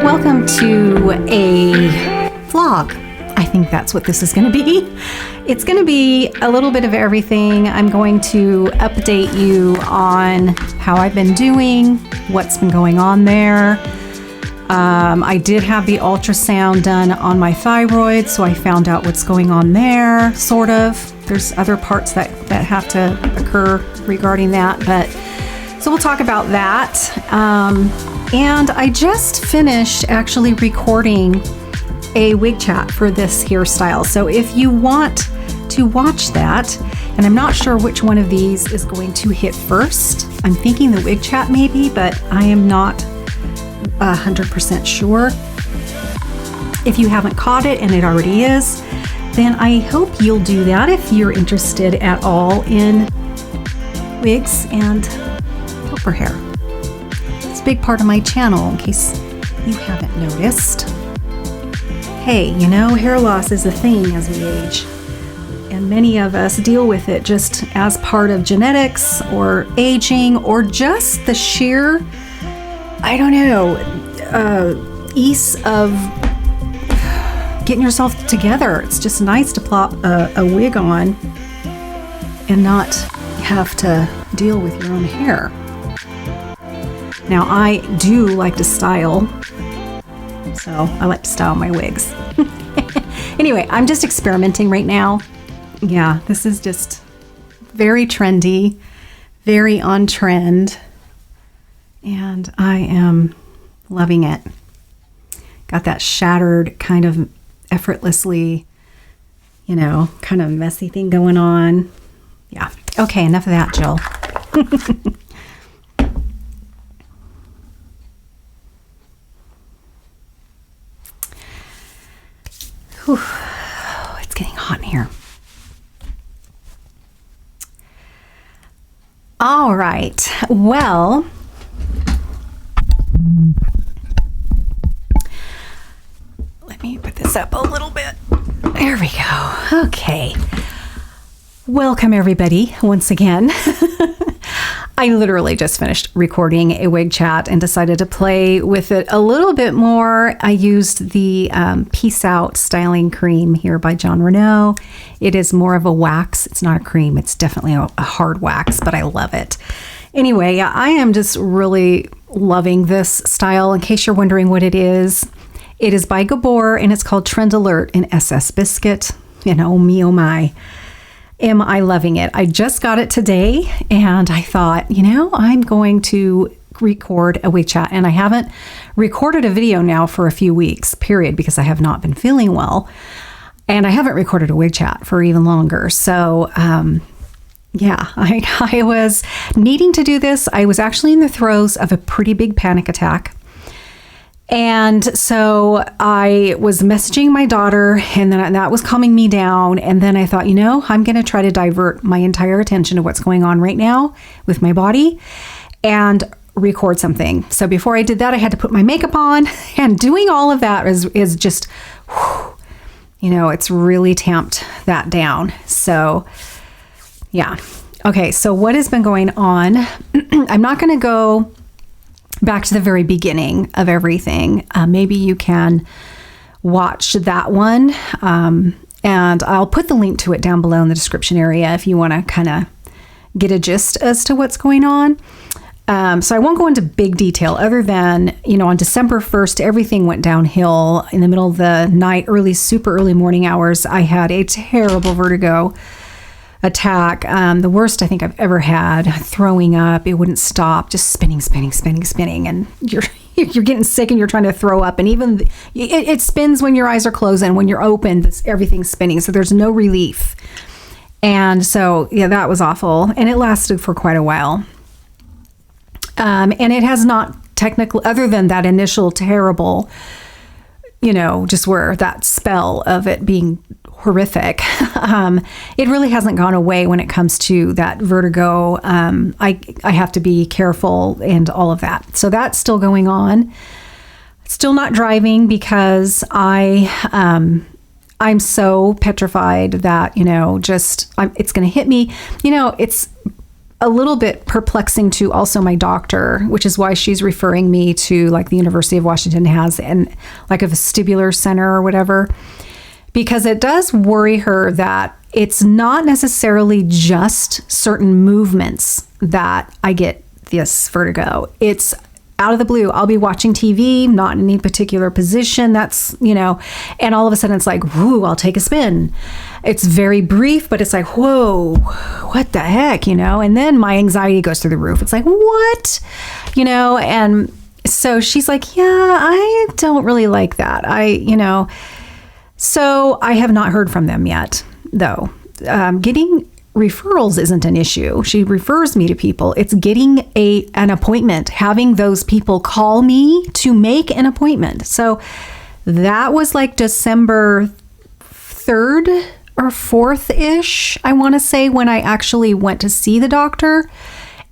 welcome to a vlog. I think that's what this is going to be. It's going to be a little bit of everything. I'm going to update you on how I've been doing, what's been going on there. I did have the ultrasound done on my thyroid, so I found out what's going on there, sort of. There's other parts that have to occur regarding that, but so we'll talk about that. And I just finished actually recording a wig chat for this hairstyle. So if you want to watch that, and I'm not sure which one of these is going to hit first. I'm thinking the wig chat maybe, but I am not 100% sure. If you haven't caught it and it already is, then I hope you'll do that if you're interested at all in wigs and helper hair. It's a big part of my channel in case you haven't noticed. Hey, you know, hair loss is a thing as we age, and many of us deal with it just as part of genetics or aging or just the sheer, I don't know, ease of getting yourself together. It's just nice to plop a wig on and not have to deal with your own hair. Now, I do like to style, so I like to style my wigs. Anyway, I'm just experimenting right now. Yeah, this is just very trendy, very on trend, and I am loving it. Got that shattered kind of effortlessly, you know, kind of messy thing going on. Yeah. Okay, enough of that, Jill. Whew. It's getting hot in here. All right. Well, let me put this up a little bit. There we go. Okay. Welcome, everybody, once again. I literally just finished recording a wig chat and decided to play with it a little bit more. I used the Peace Out styling cream here by John Renault. It is more of a wax. It's not a cream. It's definitely a hard wax, but I love it. Anyway, I am just really loving this style. In case you're wondering what it is by Gabor, and it's called Trend Alert in SS Biscuit. You know, oh my. Am I loving it? I just got it today, and I thought, you know, I'm going to record a wig chat, and I haven't recorded a video now for a few weeks, period, because I have not been feeling well, and I haven't recorded a wig chat for even longer. So, yeah, I was needing to do this. I was actually in the throes of a pretty big panic attack. And so I was messaging my daughter, and then that was calming me down. And then I thought, you know, I'm going to try to divert my entire attention to what's going on right now with my body and record something. So before I did that, I had to put my makeup on, and doing all of that is just, whew, you know, it's really tamped that down. So yeah. Okay. So what has been going on? I'm not going to go back to the very beginning of everything. Maybe you can watch that one. And I'll put the link to it down below in the description area if you want to kind of get a gist as to what's going on. So I won't go into big detail other than, you know, on December 1st, everything went downhill in the middle of the night, super early morning hours. I had a terrible vertigo attack, the worst I think I've ever had. Throwing up, it wouldn't stop, just spinning, and you're getting sick and you're trying to throw up, and even it spins when your eyes are closed, and when you're open, everything's spinning, so there's no relief. And so yeah, that was awful, and it lasted for quite a while. And it has not technically, other than that initial terrible, you know, just where that spell of it being horrific. It really hasn't gone away when it comes to that vertigo. I have to be careful and all of that. So that's still going on. Still not driving because I'm so petrified that, you know, it's going to hit me. You know, a little bit perplexing to also my doctor, which is why she's referring me to like the University of Washington has and like a vestibular center or whatever, because it does worry her that it's not necessarily just certain movements that I get this vertigo. It's out of the blue. I'll be watching TV, not in any particular position. That's, and all of a sudden it's like, whoo, I'll take a spin. It's very brief, but it's like, whoa, what the heck, And then my anxiety goes through the roof. It's like, what? And so she's like, yeah, I don't really like that. So I have not heard from them yet, though. Getting referrals isn't an issue. She refers me to people. It's getting an appointment, having those people call me to make an appointment. So that was like December 3rd or 4th-ish, I want to say, when I actually went to see the doctor.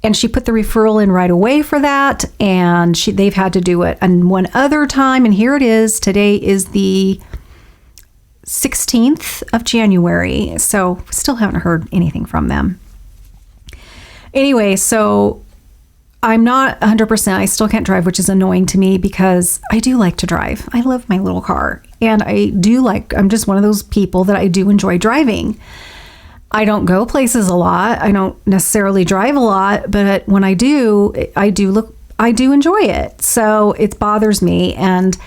And she put the referral in right away for that. And they've had to do it and one other time. And here it is. Today is the 16th of January. So still haven't heard anything from them. Anyway, so I'm not 100%. I still can't drive, which is annoying to me because I do like to drive. I love my little car. And I'm just one of those people that I do enjoy driving. I don't go places a lot. I don't necessarily drive a lot, but when I do enjoy it. So it bothers me. And,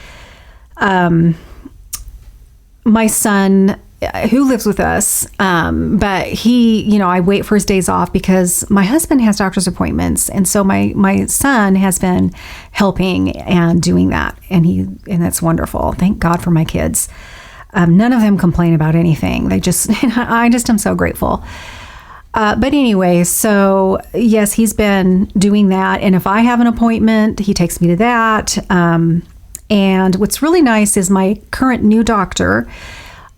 my son, who lives with us, but he, I wait for his days off because my husband has doctor's appointments. And so my son has been helping and doing that. And that's wonderful. Thank God for my kids. None of them complain about anything. I just am so grateful. But anyway, so yes, he's been doing that. And if I have an appointment, he takes me to that. And what's really nice is my current new doctor,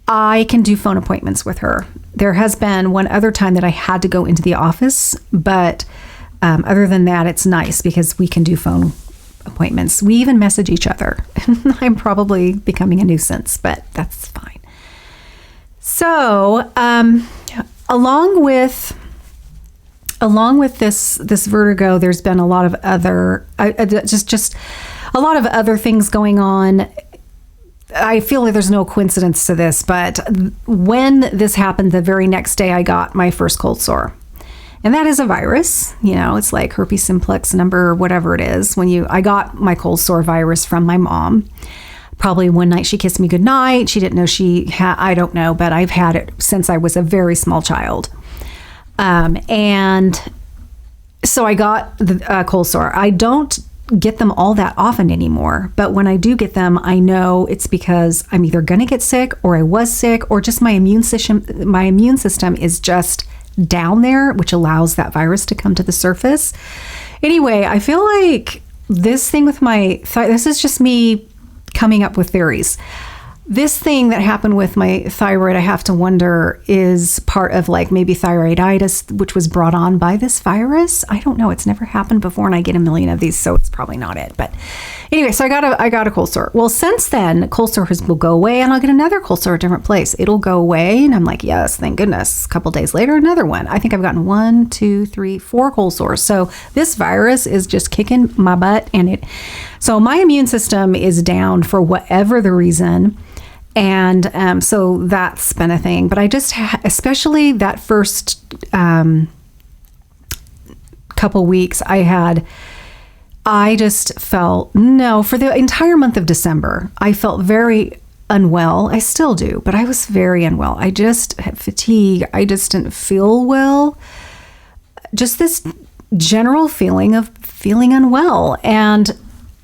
I can do phone appointments with her. There has been one other time that I had to go into the office, but other than that, it's nice because we can do phone appointments. We even message each other. I'm probably becoming a nuisance, but that's fine. So, along with this vertigo, there's been a lot of other just a lot of other things going on. I feel like there's no coincidence to this, but when this happened, the very next day I got my first cold sore. And that is a virus, it's like herpes simplex number, whatever it is. I got my cold sore virus from my mom. Probably one night she kissed me goodnight. She didn't know I don't know, but I've had it since I was a very small child. And so I got the cold sore. I don't get them all that often anymore, but when I do get them, I know it's because I'm either going to get sick or I was sick or just my immune system is just down there, which allows that virus to come to the surface. Anyway, I feel like this thing with this is just me coming up with theories. This thing that happened with my thyroid, I have to wonder, is part of like maybe thyroiditis, which was brought on by this virus. I don't know. It's never happened before, and I get a million of these, so it's probably not it. But anyway, so I got a cold sore. Well, since then, cold sores will go away, and I'll get another cold sore at a different place. It'll go away, and I'm like, yes, thank goodness. A couple days later, another one. I think I've gotten 1, 2, 3, 4 cold sores. So this virus is just kicking my butt, so my immune system is down for whatever the reason. And so that's been a thing. But I just, especially that first couple weeks, I just felt, for the entire month of December, I felt very unwell. I still do, but I was very unwell. I just had fatigue. I just didn't feel well. Just this general feeling of feeling unwell. And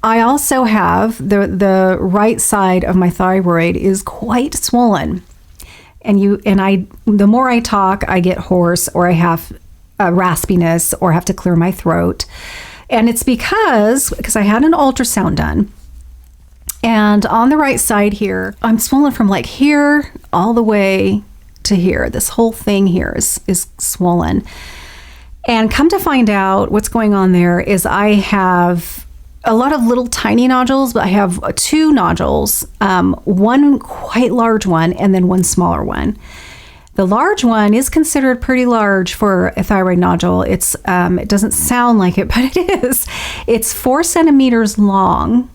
I also have the right side of my thyroid is quite swollen. The more I talk, I get hoarse or I have raspiness or have to clear my throat. And it's because I had an ultrasound done. And on the right side here, I'm swollen from like here all the way to here. This whole thing here is swollen. And come to find out what's going on there is I have a lot of little tiny nodules, but I have 2 nodules, one quite large one and then one smaller one. The large one is considered pretty large for a thyroid nodule. It doesn't sound like it, but it is. It's 4 centimeters long,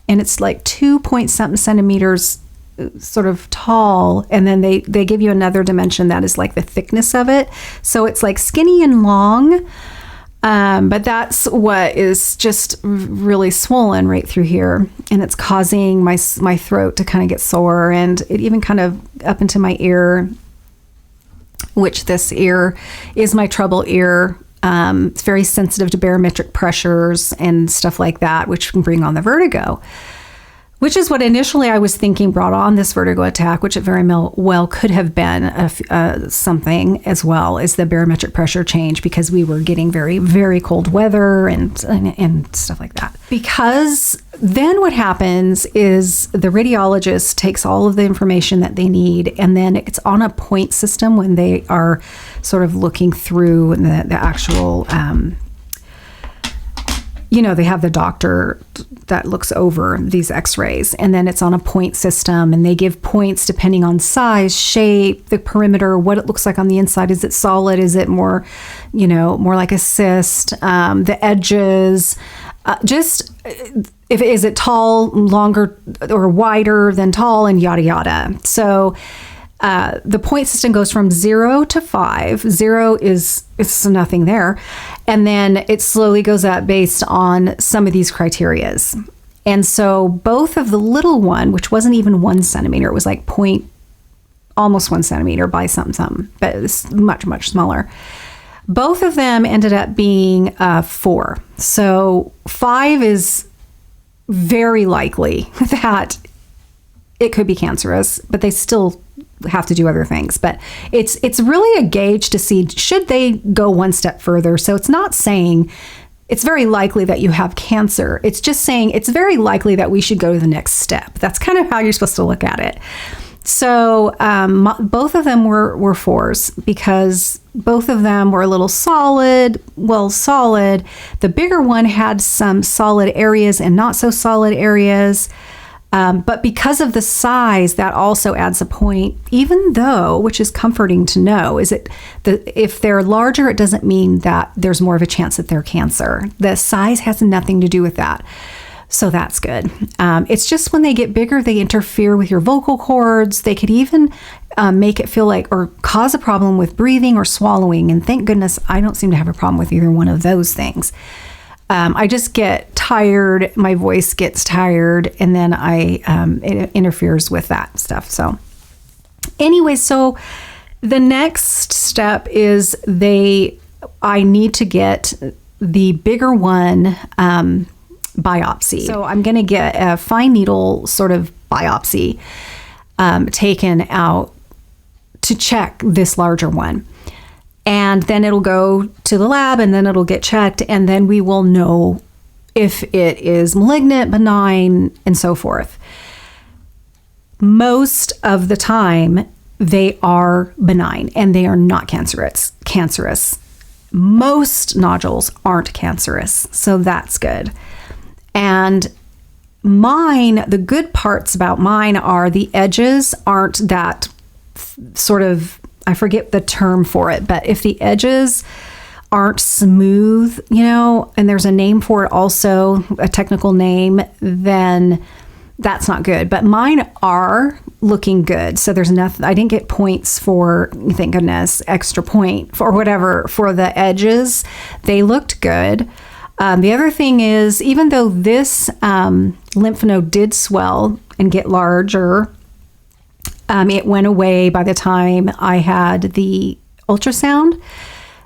and it's like 2-point-something centimeters sort of tall, and then they give you another dimension that is like the thickness of it. So it's like skinny and long, but that's what is just really swollen right through here, and it's causing my throat to kind of get sore, and it even kind of up into my ear, which this ear is my trouble ear. It's very sensitive to barometric pressures and stuff like that, which can bring on the vertigo, which is what initially I was thinking brought on this vertigo attack, which it very well could have been something as well as the barometric pressure change, because we were getting very, very cold weather and stuff like that. Because then what happens is the radiologist takes all of the information that they need, and then it's on a point system when they are sort of looking through the actual they have the doctor that looks over these x-rays, and then it's on a point system, and they give points depending on size, shape, the perimeter, what it looks like on the inside. Is it solid? Is it more like a cyst? The edges, is it tall, longer, or wider than tall, and yada, yada. So the point system goes from 0 to 5. 0 is nothing there. And then it slowly goes up based on some of these criterias. And so both of the little one, which wasn't even 1 centimeter, it was like almost 1 centimeter by something, but it's much, much smaller. Both of them ended up being 4. So 5 is very likely that it could be cancerous, but they still have to do other things. But it's really a gauge to see, should they go one step further? So it's not saying it's very likely that you have cancer. It's just saying it's very likely that we should go to the next step. That's kind of how you're supposed to look at it. So both of them were 4s, because both of them were a little solid. The bigger one had some solid areas and not so solid areas. But because of the size, that also adds a point, even though, which is comforting to know, is if they're larger, it doesn't mean that there's more of a chance that they're cancer. The size has nothing to do with that. So that's good. It's just when they get bigger, they interfere with your vocal cords. They could even make it feel like, or cause a problem with breathing or swallowing. And thank goodness I don't seem to have a problem with either one of those things. I just get tired, my voice gets tired, and then it interferes with that stuff. So anyway, so the next step is I need to get the bigger one biopsy. So I'm going to get a fine needle sort of biopsy taken out to check this larger one. And then it'll go to the lab, and then it'll get checked, and then we will know if it is malignant, benign, and so forth. Most of the time, they are benign, and they are not cancerous. Most nodules aren't cancerous, so that's good. And the good parts about mine are the edges aren't that sort of, I forget the term for it, but if the edges aren't smooth, and there's a name for it also, a technical name, then that's not good. But mine are looking good. So there's nothing, I didn't get points for, thank goodness, extra point for whatever, for the edges. They looked good. The other thing is, even though this lymph node did swell and get larger, it went away by the time I had the ultrasound.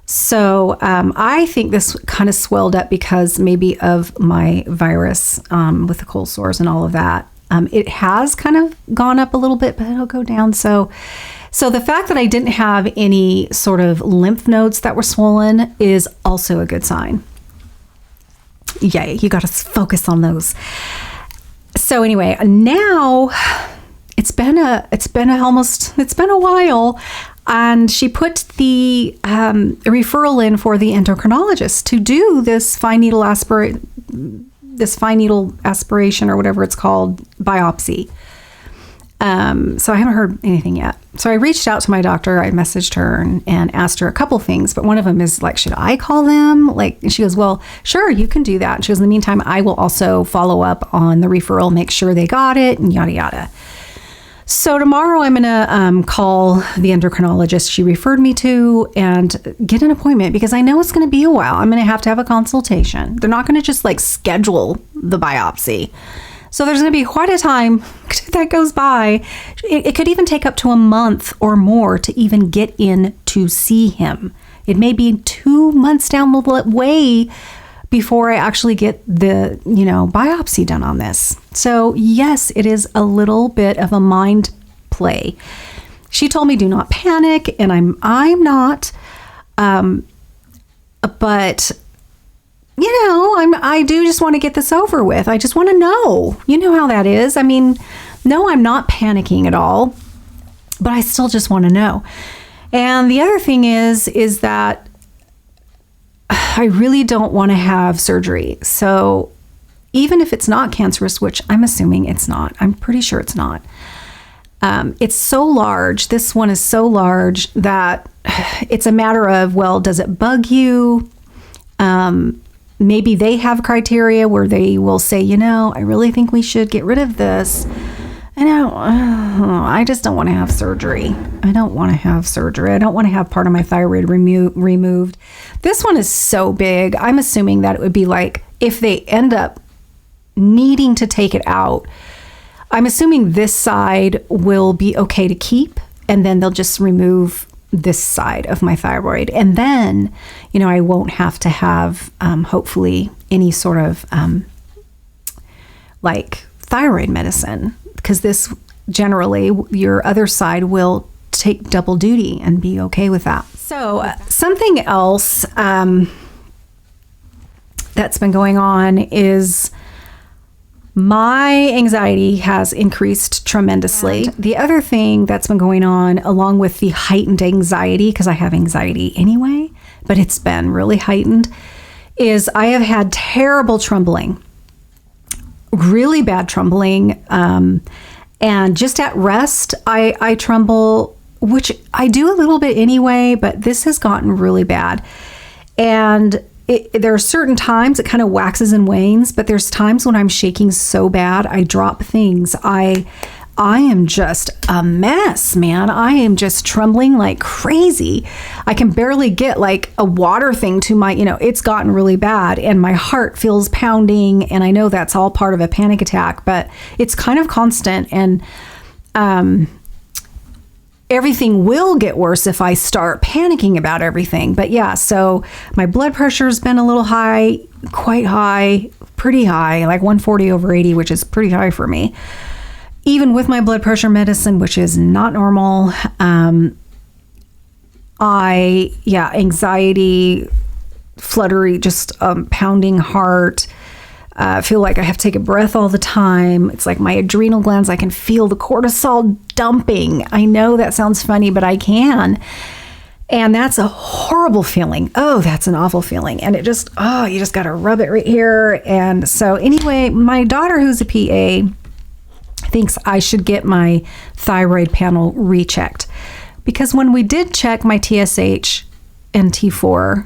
So I think this kind of swelled up because maybe of my virus with the cold sores and all of that. It has kind of gone up a little bit, but it'll go down. So the fact that I didn't have any sort of lymph nodes that were swollen is also a good sign. Yay, you got to focus on those. So anyway, now it's been a while, and she put the referral in for the endocrinologist to do this fine needle aspiration or whatever it's called, biopsy. So I haven't heard anything yet. So I reached out to my doctor. I messaged her and asked her a couple things, but one of them is like, should I call them? Like, and she goes, well, sure, you can do that. And she goes, in the meantime, I will also follow up on the referral, make sure they got it, and yada, yada. So tomorrow I'm going to call the endocrinologist she referred me to and get an appointment, because I know it's going to be a while. I'm going to have a consultation. They're not going to just like schedule the biopsy. So there's going to be quite a time that goes by. It could even take up to a month or more to even get in to see him. It may be 2 months down the way before I actually get the, biopsy done on this. So yes, it is a little bit of a mind play. She told me do not panic, and I'm not. But I do just want to get this over with. I just want to know. You know how that is. I mean, no, I'm not panicking at all, but I still just want to know. And the other thing is that I really don't want to have surgery. So even if it's not cancerous, which I'm assuming it's not, I'm pretty sure it's not. It's so large. This one is so large that it's a matter of, well, does it bug you? Maybe they have criteria where they will say, I really think we should get rid of this. I just don't want to have surgery. I don't want to have surgery. I don't want to have part of my thyroid removed. This one is so big. I'm assuming that it would be like, if they end up needing to take it out, I'm assuming this side will be okay to keep, and then they'll just remove this side of my thyroid. And then, I won't have to have, hopefully, any sort of like thyroid medicine, because this generally, your other side will take double duty and be okay with that. So something else that's been going on is my anxiety has increased tremendously. The other thing that's been going on, along with the heightened anxiety, because I have anxiety anyway, but it's been really heightened, is I have had terrible trembling, really bad trembling. And just at rest, I tremble, which I do a little bit anyway, but this has gotten really bad. And there are certain times it kind of waxes and wanes, but there's times when I'm shaking so bad, I drop things. I am just a mess, man. I am just trembling like crazy. I can barely get like a water thing to my, it's gotten really bad, and my heart feels pounding. And I know that's all part of a panic attack, but it's kind of constant. And, everything will get worse if I start panicking about everything. But yeah, so my blood pressure has been a little high, quite high, pretty high, like 140/80, which is pretty high for me. Even with my blood pressure medicine, which is not normal. Anxiety, fluttery, just pounding heart. I feel like I have to take a breath all the time. It's like my adrenal glands, I can feel the cortisol dumping. I know that sounds funny, but I can. And that's a horrible feeling. Oh, that's an awful feeling. And it just, you just got to rub it right here. And so anyway, my daughter, who's a PA, thinks I should get my thyroid panel rechecked. Because when we did check my TSH and T4,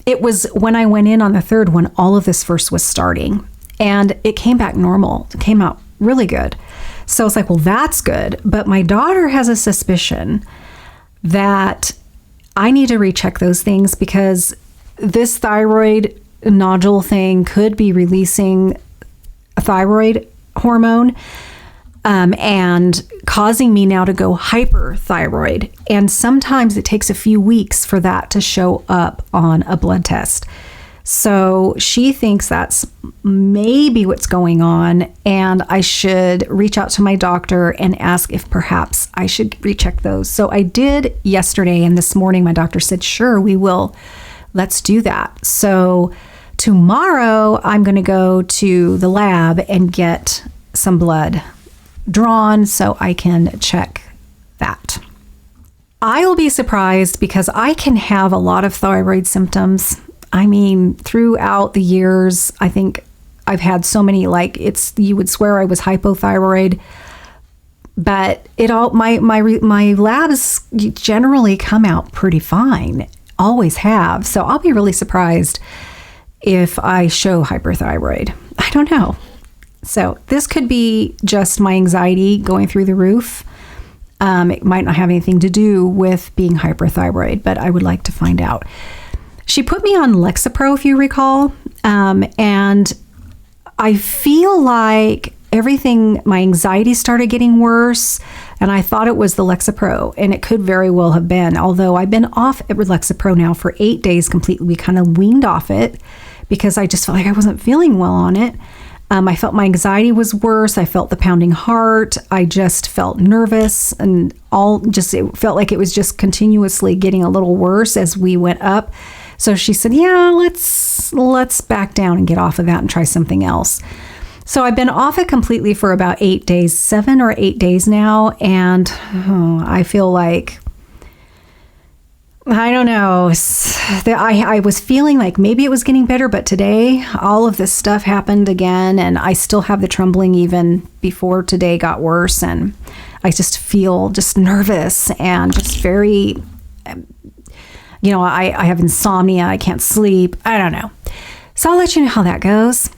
it was when I went in on the third one, all of this first was starting, and it came back normal. It came out really good. So it's like, well, that's good. But my daughter has a suspicion that I need to recheck those things, because this thyroid nodule thing could be releasing a thyroid hormone, and causing me now to go hyperthyroid. And sometimes it takes a few weeks for that to show up on a blood test. So she thinks that's maybe what's going on, and I should reach out to my doctor and ask if perhaps I should recheck those. So I did yesterday, and this morning my doctor said, sure, we will. Let's do that. So tomorrow I'm going to go to the lab and get some blood drawn so I can check that. I will be surprised, because I can have a lot of thyroid symptoms. I mean, throughout the years, I think I've had so many, like, you would swear I was hypothyroid, but my labs generally come out pretty fine, always have. So I'll be really surprised if I show hyperthyroid. I don't know. So this could be just my anxiety going through the roof. It might not have anything to do with being hyperthyroid, but I would like to find out. She put me on Lexapro, if you recall, and I feel like my anxiety started getting worse, and I thought it was the Lexapro, and it could very well have been, although I've been off Lexapro now for 8 days completely. We kind of weaned off it because I just felt like I wasn't feeling well on it. I felt my anxiety was worse. I felt the pounding heart. I just felt nervous, and it felt like it was just continuously getting a little worse as we went up. So she said, yeah, let's back down and get off of that and try something else. So I've been off it completely for about 8 days, 7 or 8 days now. And I feel like, I don't know, I was feeling like maybe it was getting better, but today all of this stuff happened again, and I still have the trembling even before today got worse. And I just feel just nervous and just very, I have insomnia. I can't sleep. I don't know. So I'll let you know how that goes.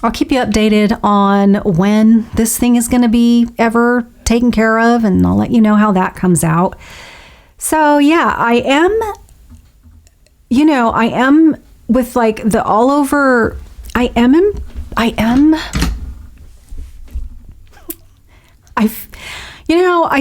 I'll keep you updated on when this thing is going to be ever taken care of, and I'll let you know how that comes out. So yeah, I am with like the all over, I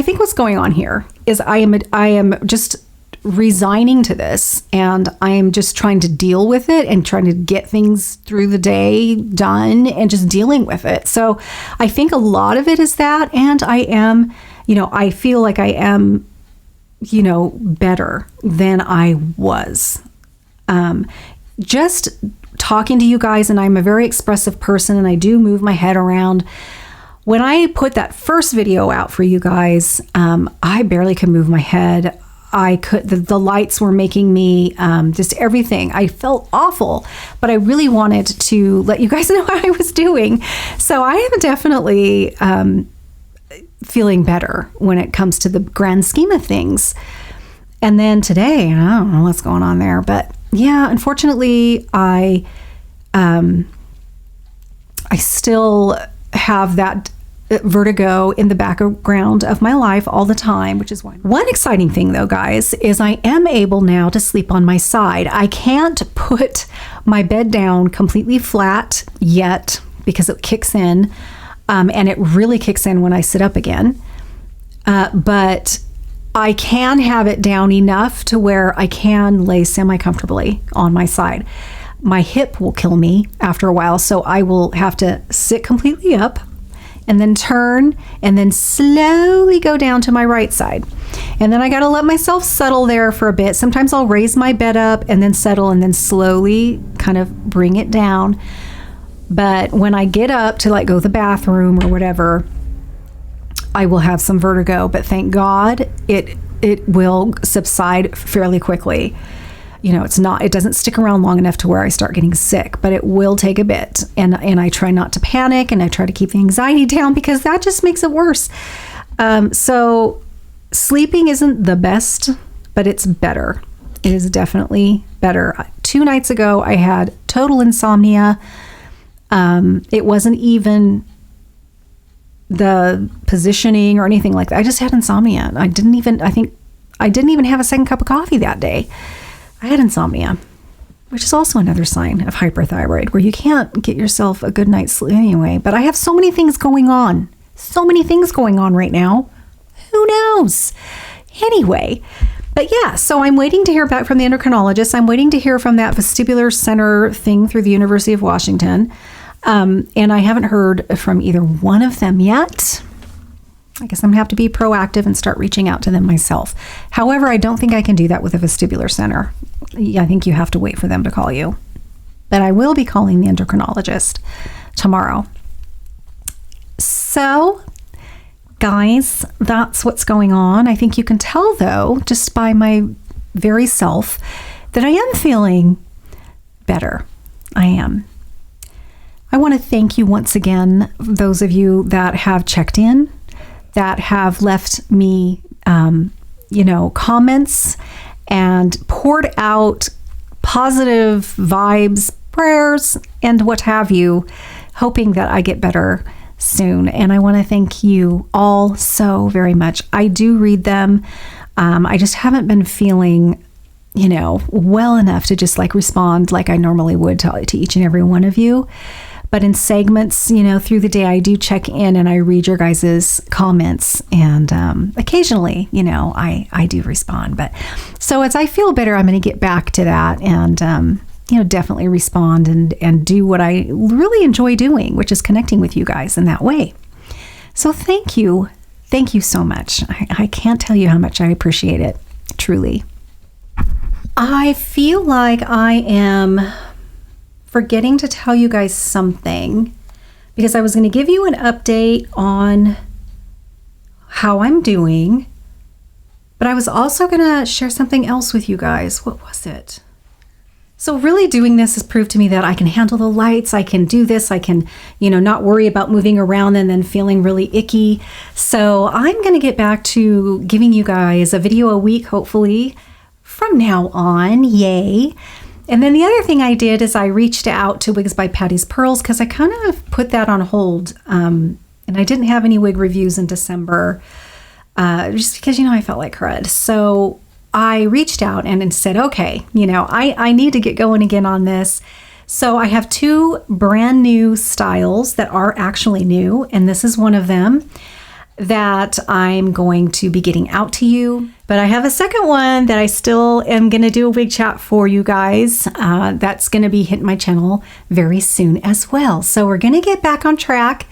think what's going on here is I am just resigning to this, and I am just trying to deal with it and trying to get things through the day done and just dealing with it. So I think a lot of it is that, and I feel like I am, better than I was. Just talking to you guys, and I'm a very expressive person, and I do move my head around. When I put that first video out for you guys, I barely could move my head. The lights were making me, just everything. I felt awful, but I really wanted to let you guys know how I was doing. So I am definitely feeling better when it comes to the grand scheme of things. And then today, I don't know what's going on there, but yeah, unfortunately, I still have that vertigo in the background of my life all the time, which is why. One exciting thing though, guys, is I am able now to sleep on my side. I can't put my bed down completely flat yet because it kicks in, and it really kicks in when I sit up again. But I can have it down enough to where I can lay semi-comfortably on my side. My hip will kill me after a while, so I will have to sit completely up and then turn and then slowly go down to my right side. And then I got to let myself settle there for a bit. Sometimes I'll raise my bed up and then settle and then slowly kind of bring it down. But when I get up to like go to the bathroom or whatever, I will have some vertigo, but thank God it will subside fairly quickly. It doesn't stick around long enough to where I start getting sick, but it will take a bit. And I try not to panic, and I try to keep the anxiety down because that just makes it worse. So sleeping isn't the best, but it's better. It is definitely better. 2 nights ago, I had total insomnia. It wasn't even the positioning or anything like that. I just had insomnia. I didn't even have a second cup of coffee that day. I had insomnia, which is also another sign of hyperthyroid, where you can't get yourself a good night's sleep anyway. But I have so many things going on right now. Who knows? Anyway, but yeah, so I'm waiting to hear back from the endocrinologist. I'm waiting to hear from that vestibular center thing through the University of Washington. And I haven't heard from either one of them yet. I guess I'm going to have to be proactive and start reaching out to them myself. However, I don't think I can do that with a vestibular center. I think you have to wait for them to call you. But I will be calling the endocrinologist tomorrow. So, guys, that's what's going on. I think you can tell, though, just by my very self, that I am feeling better. I am. I want to thank you once again, those of you that have checked in, that have left me, comments and poured out positive vibes, prayers, and what have you, hoping that I get better soon. And I want to thank you all so very much. I do read them. I just haven't been feeling, well enough to just respond like I normally would to each and every one of you. But in segments, through the day, I do check in and I read your guys' comments. And occasionally, I do respond. But so as I feel better, I'm going to get back to that and, definitely respond and do what I really enjoy doing, which is connecting with you guys in that way. So thank you. Thank you so much. I can't tell you how much I appreciate it, truly. I feel like I am forgetting to tell you guys something because I was going to give you an update on how I'm doing, but I was also going to share something else with you guys. What was it? So really doing this has proved to me that I can handle the lights. I can do this. I can, not worry about moving around and then feeling really icky. So I'm going to get back to giving you guys a video a week, hopefully, from now on. Yay. And then the other thing I did is I reached out to Wigs by Patty's Pearls because I kind of put that on hold. And I didn't have any wig reviews in December just because, I felt like crud. So I reached out and said, okay, I need to get going again on this. So I have 2 brand new styles that are actually new. And this is one of them that I'm going to be getting out to you. But I have a second one that I still am going to do a wig chat for you guys. That's going to be hitting my channel very soon as well. So we're going to get back on track.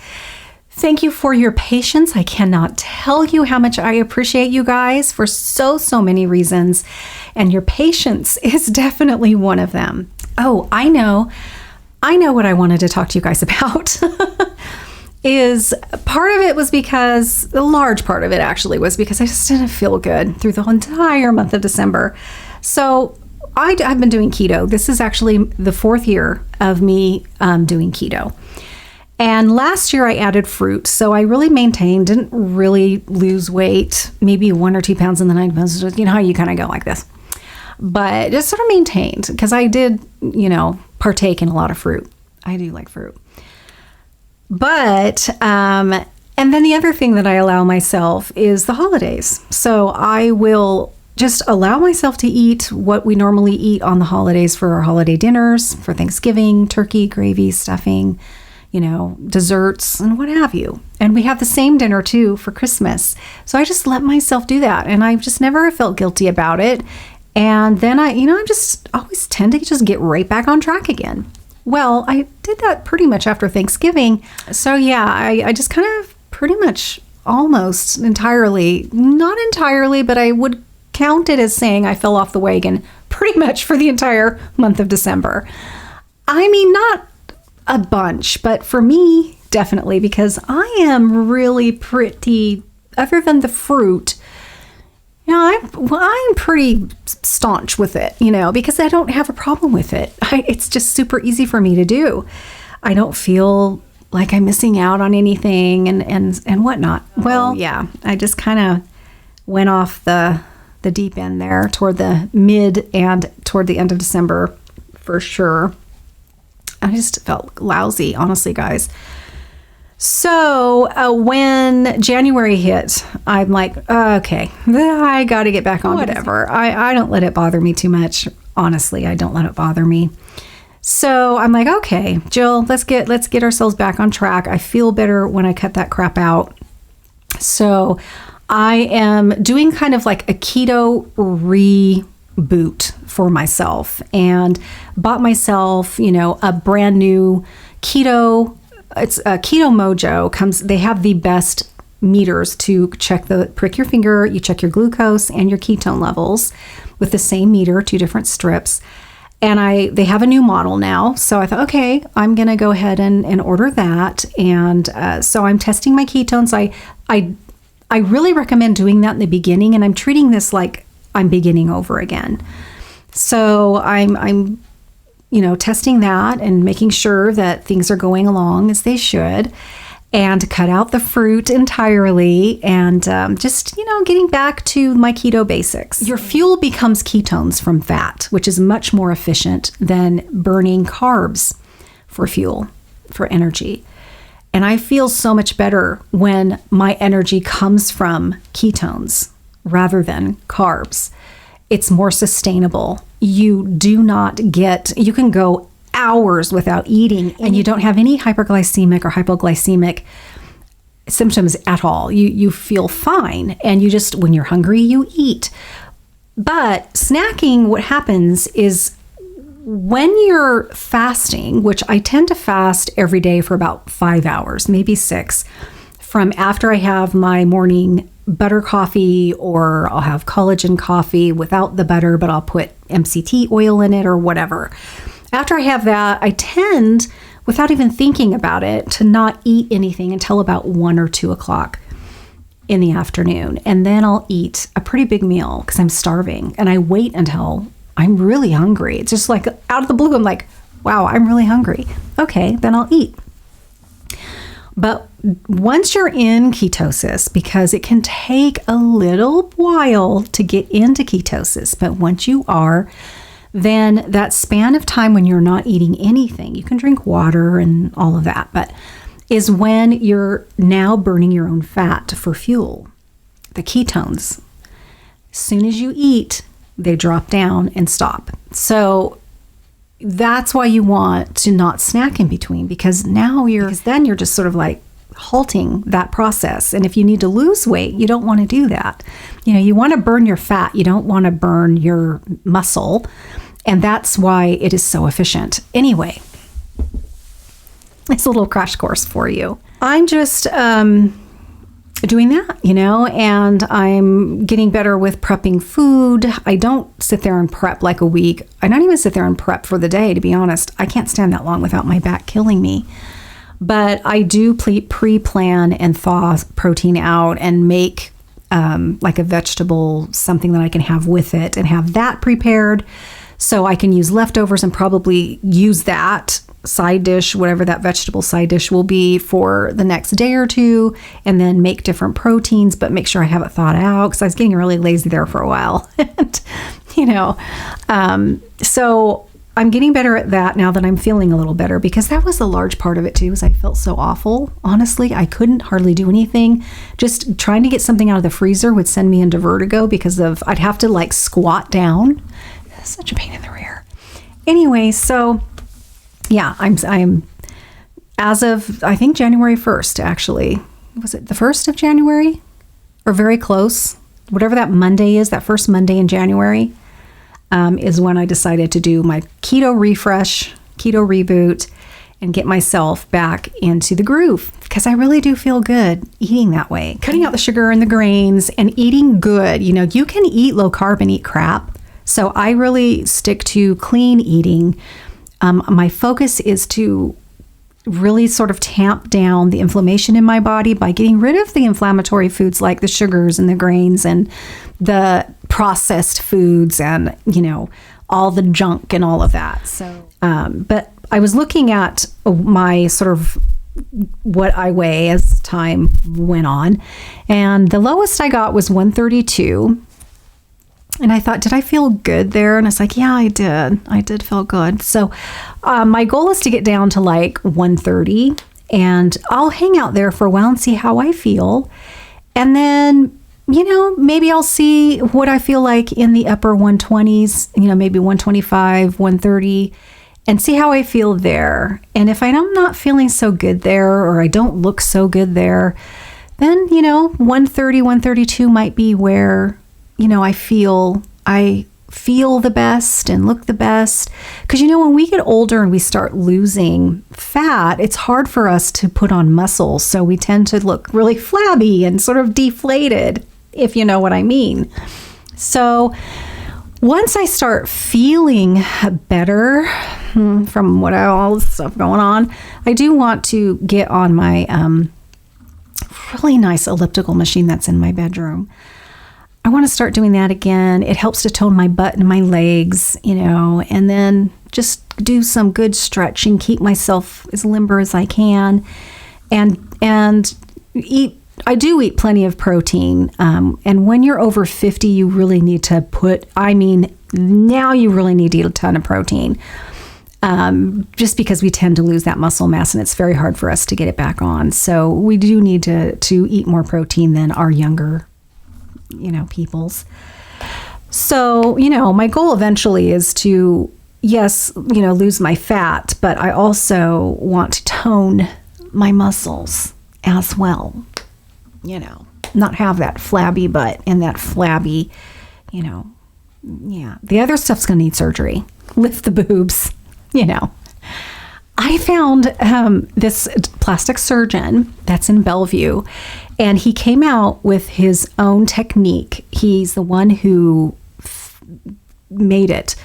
Thank you for your patience. I cannot tell you how much I appreciate you guys for so many reasons. And your patience is definitely one of them. Oh, I know what I wanted to talk to you guys about. Is part of it was because, a large part of it actually was because I just didn't feel good through the entire month of December. So I've been doing keto. This is actually the 4th year of me doing keto. And last year I added fruit. So I really maintained, didn't really lose weight, maybe 1 or 2 pounds in the 9 months. How you kind of go like this. But just sort of maintained because I did, partake in a lot of fruit. I do like fruit. But, and then the other thing that I allow myself is the holidays. So I will just allow myself to eat what we normally eat on the holidays for our holiday dinners, for Thanksgiving, turkey, gravy, stuffing, desserts and what have you. And we have the same dinner too for Christmas. So I just let myself do that. And I've just never felt guilty about it. And then I just always tend to just get right back on track again. Well, I did that pretty much after Thanksgiving. So yeah, I just kind of pretty much almost entirely, not entirely, but I would count it as saying I fell off the wagon pretty much for the entire month of December. I mean, not a bunch, but for me, definitely, because I am really pretty, other than the fruit, I'm pretty staunch with it, because I don't have a problem with it. It's just super easy for me to do. I don't feel like I'm missing out on anything and whatnot. Well, yeah, I just kind of went off the deep end there toward the mid and toward the end of December for sure. I just felt lousy, honestly, guys. So when January hit, I'm like, okay, I got to get back on whatever. I don't let it bother me too much. Honestly, I don't let it bother me. So I'm like, okay, Jill, let's get ourselves back on track. I feel better when I cut that crap out. So I am doing kind of like a keto reboot for myself and bought myself, a brand new keto. It's a Keto Mojo. They have the best meters to prick your finger, you check your glucose and your ketone levels with the same meter, 2 different strips. And they have a new model now. So I thought, okay, I'm going to go ahead and order that. And so I'm testing my ketones. I really recommend doing that in the beginning. And I'm treating this like I'm beginning over again. So I'm testing that and making sure that things are going along as they should, and cut out the fruit entirely, and just, getting back to my keto basics. Your fuel becomes ketones from fat, which is much more efficient than burning carbs for fuel, for energy. And I feel so much better when my energy comes from ketones rather than carbs. It's more sustainable. You can go hours without eating and you don't have any hyperglycemic or hypoglycemic symptoms at all. You feel fine, and you just, when you're hungry, you eat. But snacking, what happens is when you're fasting, which I tend to fast every day for about 5 hours, maybe 6, from after I have my morning butter coffee, or I'll have collagen coffee without the butter, but I'll put MCT oil in it or whatever. After I have that, I tend, without even thinking about it, to not eat anything until about 1 or 2 o'clock in the afternoon. And then I'll eat a pretty big meal because I'm starving, and I wait until I'm really hungry. It's just like out of the blue, I'm like, wow, I'm really hungry. Okay, then I'll eat. But once you're in ketosis, because it can take a little while to get into ketosis, but once you are, then that span of time when you're not eating anything, you can drink water and all of that, but is when you're now burning your own fat for fuel, the ketones. As soon as you eat, they drop down and stop. So that's why you want to not snack in between, because then you're just sort of like halting that process. And if you need to lose weight, you don't want to do that. You want to burn your fat. You don't want to burn your muscle. And that's why it is so efficient. Anyway, it's a little crash course for you. I'm just doing that, and I'm getting better with prepping food. I don't sit there and prep like a week. I don't even sit there and prep for the day, to be honest. I can't stand that long without my back killing me. But I do pre-plan and thaw protein out and make like a vegetable, something that I can have with it, and have that prepared so I can use leftovers and probably use that side dish, whatever that vegetable side dish will be, for the next day or two, and then make different proteins, but make sure I have it thawed out, because I was getting really lazy there for a while. So I'm getting better at that now that I'm feeling a little better, because that was a large part of it too, is I felt so awful. Honestly, I couldn't hardly do anything. Just trying to get something out of the freezer would send me into vertigo, because I'd have to like squat down. Such a pain in the rear. Anyway, so yeah, I'm as of, I think, January 1st, actually. Was it the 1st of January? Or very close? Whatever that Monday is, that first Monday in January, is when I decided to do my keto refresh, keto reboot, and get myself back into the groove, because I really do feel good eating that way. Cutting out the sugar and the grains and eating good. You can eat low carb and eat crap. So I really stick to clean eating. My focus is to really sort of tamp down the inflammation in my body by getting rid of the inflammatory foods like the sugars and the grains and the processed foods and, all the junk and all of that. So, but I was looking at my sort of what I weigh as time went on, and the lowest I got was 132. And I thought, did I feel good there? And it's like, yeah, I did. I did feel good. So my goal is to get down to like 130, and I'll hang out there for a while and see how I feel. And then, maybe I'll see what I feel like in the upper 120s, maybe 125, 130, and see how I feel there. And if I'm not feeling so good there, or I don't look so good there, then, 130, 132 might be where I feel the best and look the best. Because, when we get older and we start losing fat, it's hard for us to put on muscle. So we tend to look really flabby and sort of deflated, if you know what I mean. So once I start feeling better from all this stuff going on, I do want to get on my really nice elliptical machine that's in my bedroom. I want to start doing that again. It helps to tone my butt and my legs, and then just do some good stretching, keep myself as limber as I can, and eat. I do eat plenty of protein. And when you're over 50, you really need to now you really need to eat a ton of protein. Just because we tend to lose that muscle mass and it's very hard for us to get it back on. So we do need to eat more protein than our younger, peoples. So, my goal eventually is to, lose my fat, but I also want to tone my muscles as well. Not have that flabby butt and that flabby, the other stuff's going to need surgery. Lift the boobs, I found this plastic surgeon that's in Bellevue, and he came out with his own technique. He's the one who made it,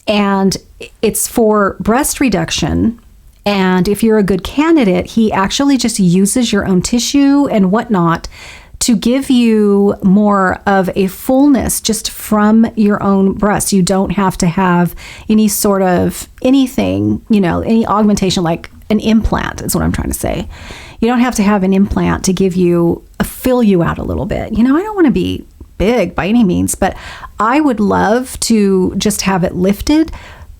and it's for breast reduction. And if you're a good candidate, he actually just uses your own tissue and whatnot to give you more of a fullness just from your own breast. You don't have to have any sort of anything, any augmentation, like an implant is what I'm trying to say. You don't have to have an implant to fill you out a little bit. I don't want to be big by any means, but I would love to just have it lifted.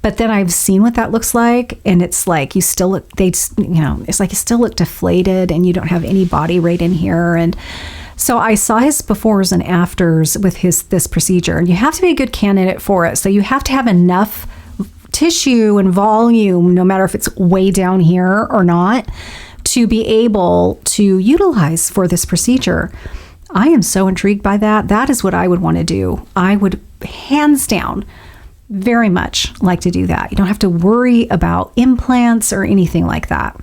But then I've seen what that looks like, and it's like you still look, it's like you still look deflated and you don't have any body right in here. And so I saw his befores and afters with this procedure, and you have to be a good candidate for it. So you have to have enough tissue and volume, no matter if it's way down here or not, to be able to utilize for this procedure. I am so intrigued by that. That is what I would want to do. I would hands down very much like to do that. You don't have to worry about implants or anything like that.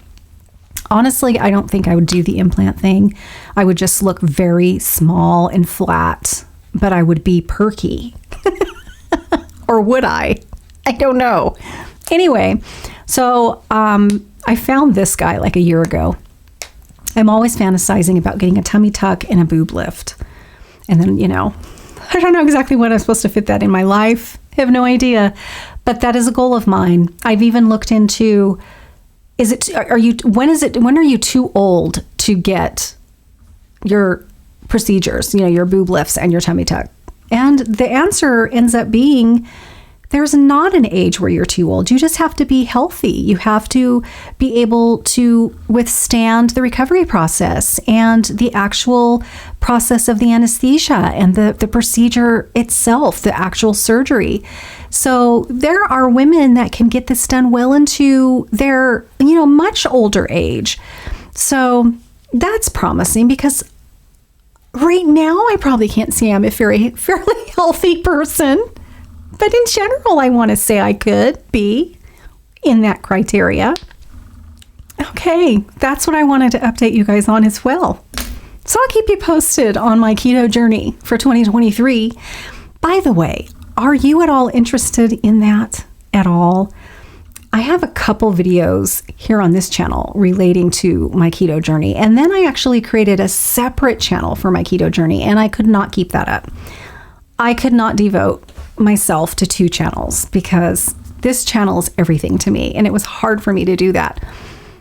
Honestly, I don't think I would do the implant thing. I would just look very small and flat, but I would be perky. Or would I? I don't know. Anyway, so I found this guy like a year ago. I'm always fantasizing about getting a tummy tuck and a boob lift. And then, I don't know exactly when I'm supposed to fit that in my life. I have no idea, but that is a goal of mine. I've even looked into, when are you too old to get your procedures, your boob lifts and your tummy tuck? And the answer ends up being, there's not an age where you're too old. You just have to be healthy. You have to be able to withstand the recovery process and the actual process of the anesthesia and the procedure itself, the actual surgery. So there are women that can get this done well into their, much older age. So that's promising, because right now I probably can't say I'm a fairly healthy person. But in general, I want to say I could be in that criteria. Okay, that's what I wanted to update you guys on as well. So I'll keep you posted on my keto journey for 2023. By the way, are you at all interested in that at all? I have a couple videos here on this channel relating to my keto journey. And then I actually created a separate channel for my keto journey, and I could not keep that up. I could not devote myself to two channels because this channel is everything to me, and it was hard for me to do that.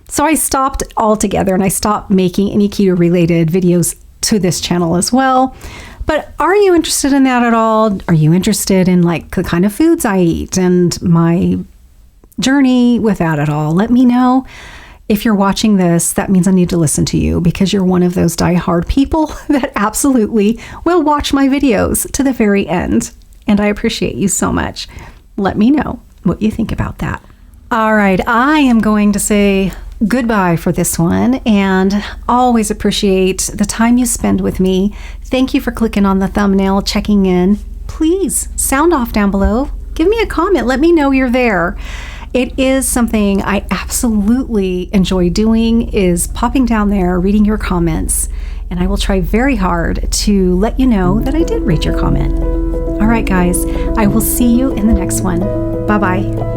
So I stopped altogether, and I stopped making any keto related videos to this channel as well. But are you interested in that at all? Are you interested in like the kind of foods I eat and my journey with that at all? Let me know. If you're watching this, that means I need to listen to you, because you're one of those diehard people that absolutely will watch my videos to the very end. And I appreciate you so much. Let me know what you think about that. All right, I am going to say goodbye for this one, and always appreciate the time you spend with me. Thank you for clicking on the thumbnail, checking in. Please sound off down below. Give me a comment. Let me know you're there. It is something I absolutely enjoy doing, is popping down there, reading your comments, and I will try very hard to let you know that I did read your comment. All right, guys, I will see you in the next one. Bye-bye.